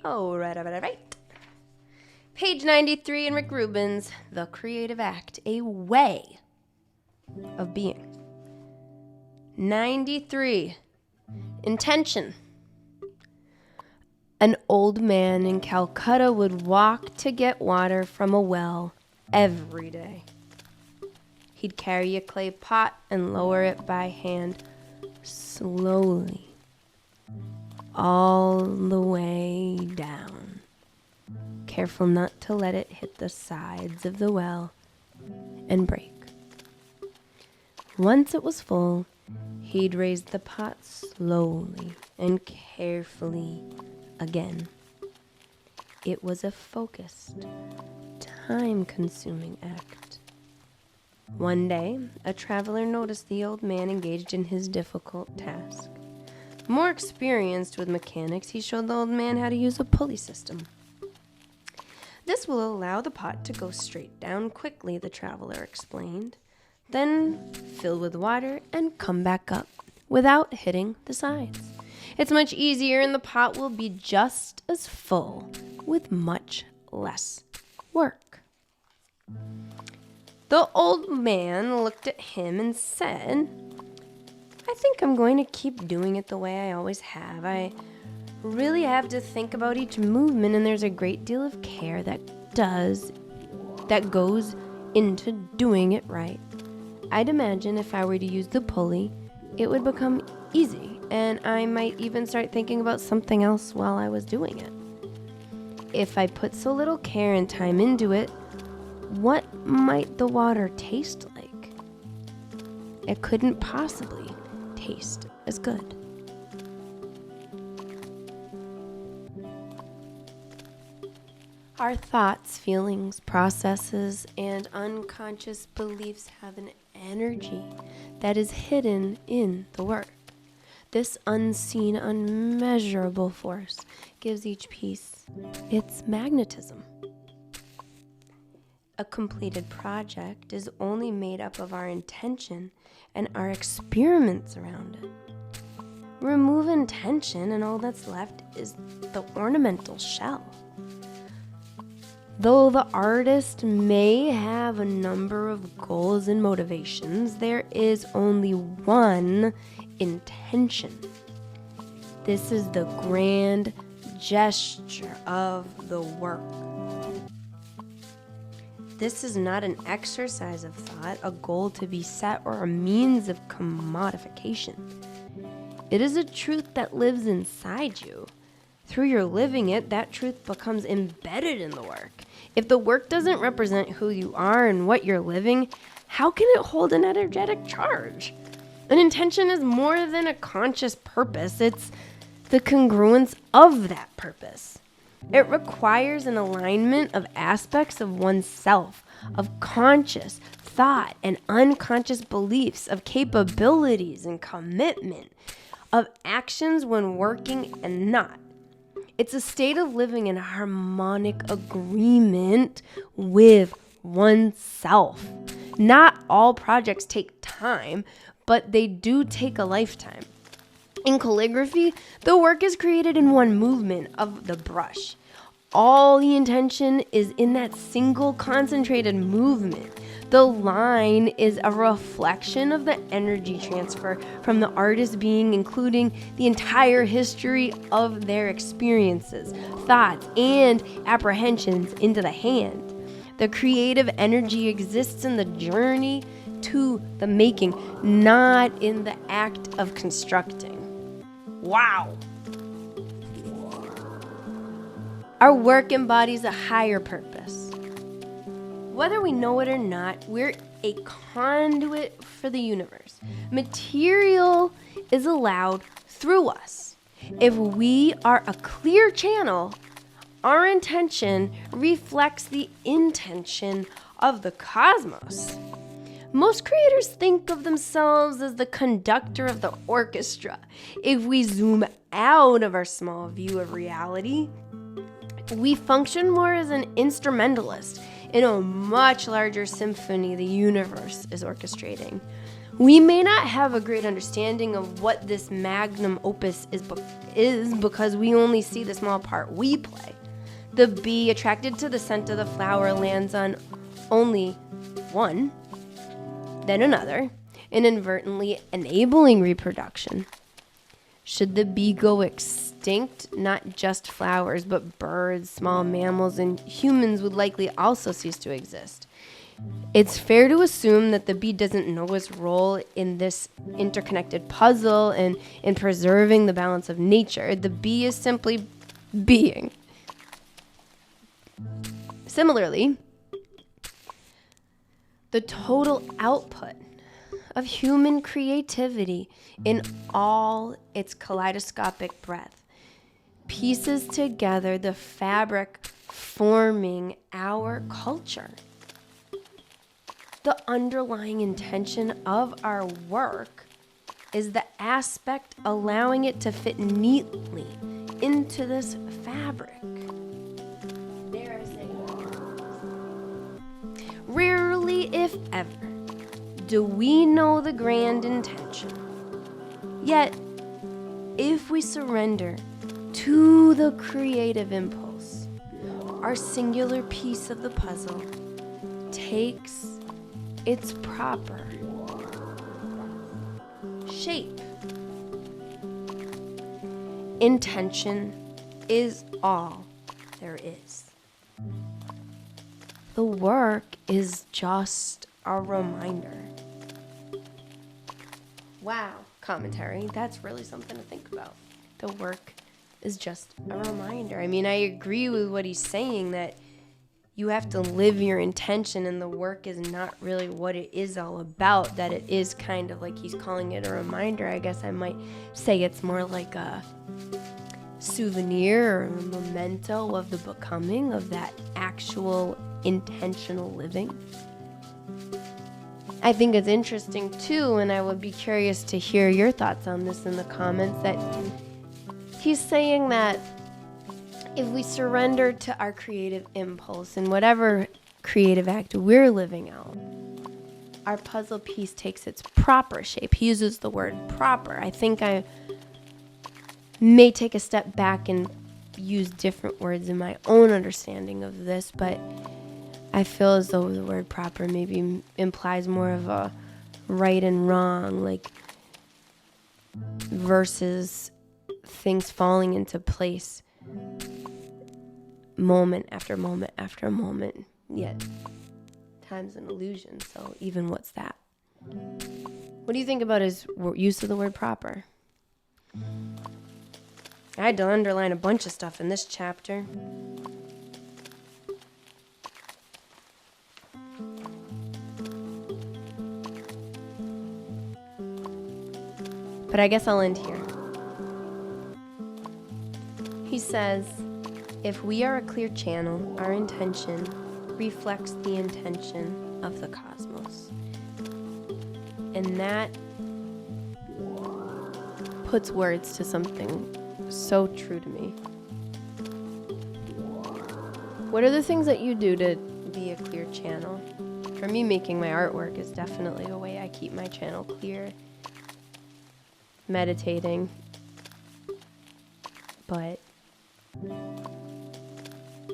All right. Page 93 in Rick Rubin's The Creative Act, A Way of Being. 93. Intention. An old man in Calcutta would walk to get water from a well every day. He'd carry a clay pot and lower it by hand slowly, all the way down, careful not to let it hit the sides of the well and break. Once it was full, he'd raise the pot slowly and carefully again. It was a focused, time-consuming act. One day, a traveler noticed the old man engaged in his difficult task. More experienced with mechanics, he showed the old man how to use a pulley system. This will allow the pot to go straight down quickly, the traveler explained, then fill with water and come back up without hitting the sides. It's much easier and the pot will be just as full with much less work. The old man looked at him and said, I think I'm going to keep doing it the way I always have. I really have to think about each movement, and there's a great deal of care that goes into doing it right. I'd imagine if I were to use the pulley, it would become easy, and I might even start thinking about something else while I was doing it. If I put so little care and time into it, what might the water taste like? It couldn't possibly taste as good. Our thoughts, feelings, processes, and unconscious beliefs have an energy that is hidden in the work. This unseen, unmeasurable force gives each piece its magnetism. A completed project is only made up of our intention and our experiments around it. Remove intention and all that's left is the ornamental shell. Though the artist may have a number of goals and motivations, there is only one intention. This is the grand gesture of the work. This is not an exercise of thought, a goal to be set, or a means of commodification. It is a truth that lives inside you. Through your living it, that truth becomes embedded in the work. If the work doesn't represent who you are and what you're living, how can it hold an energetic charge? An intention is more than a conscious purpose. It's the congruence of that purpose. It requires an alignment of aspects of oneself, of conscious thought and unconscious beliefs, of capabilities and commitment, of actions when working and not. It's a state of living in harmonic agreement with oneself. Not all projects take time, but they do take a lifetime. In calligraphy, the work is created in one movement of the brush. All the intention is in that single concentrated movement. The line is a reflection of the energy transfer from the artist being, including the entire history of their experiences, thoughts, and apprehensions into the hand. The creative energy exists in the journey to the making, not in the act of constructing. Wow! Our work embodies a higher purpose. Whether we know it or not, we're a conduit for the universe. Material is allowed through us. If we are a clear channel, our intention reflects the intention of the cosmos. Most creators think of themselves as the conductor of the orchestra. If we zoom out of our small view of reality, we function more as an instrumentalist in a much larger symphony the universe is orchestrating. We may not have a great understanding of what this magnum opus is because we only see the small part we play. The bee, attracted to the scent of the flower, lands on only one, then another, inadvertently enabling reproduction. Should the bee go extinct, not just flowers, but birds, small mammals, and humans would likely also cease to exist. It's fair to assume that the bee doesn't know its role in this interconnected puzzle and in preserving the balance of nature. The bee is simply being. Similarly, the total output of human creativity in all its kaleidoscopic breadth pieces together the fabric forming our culture. The underlying intention of our work is the aspect allowing it to fit neatly into this fabric. Rarely, if ever, do we know the grand intention. Yet, if we surrender to the creative impulse, our singular piece of the puzzle takes its proper shape. Intention is all there is. The work is just a reminder. Wow, commentary. That's really something to think about. The work is just a reminder. I mean, I agree with what he's saying, that you have to live your intention, and the work is not really what it is all about, that it is kind of like he's calling it a reminder. I guess I might say it's more like a souvenir or a memento of the becoming, of that actual intentional living. I think it's interesting too, and I would be curious to hear your thoughts on this in the comments, that he's saying that if we surrender to our creative impulse in whatever creative act we're living out, our puzzle piece takes its proper shape. He uses the word proper. I think I may take a step back and use different words in my own understanding of this, but I feel as though the word proper maybe implies more of a right and wrong, like, versus things falling into place moment after moment after moment, yet time's an illusion, so even what's that? What do you think about his use of the word proper? I had to underline a bunch of stuff in this chapter. But I guess I'll end here. He says, if we are a clear channel, our intention reflects the intention of the cosmos. And that puts words to something so true to me. What are the things that you do to be a clear channel? For me, making my artwork is definitely a way I keep my channel clear. Meditating, but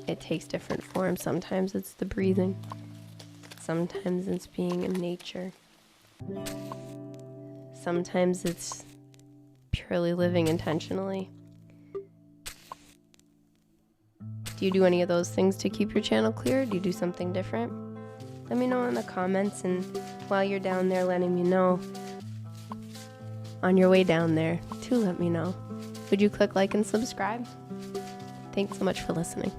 it takes different forms. Sometimes it's the breathing, sometimes it's being in nature, sometimes it's purely living intentionally. Do you do any of those things to keep your channel clear? Do you do something different? Let me know in the comments, and while you're down there letting me know, on your way down there, let me know. Would you click like and subscribe? Thanks so much for listening.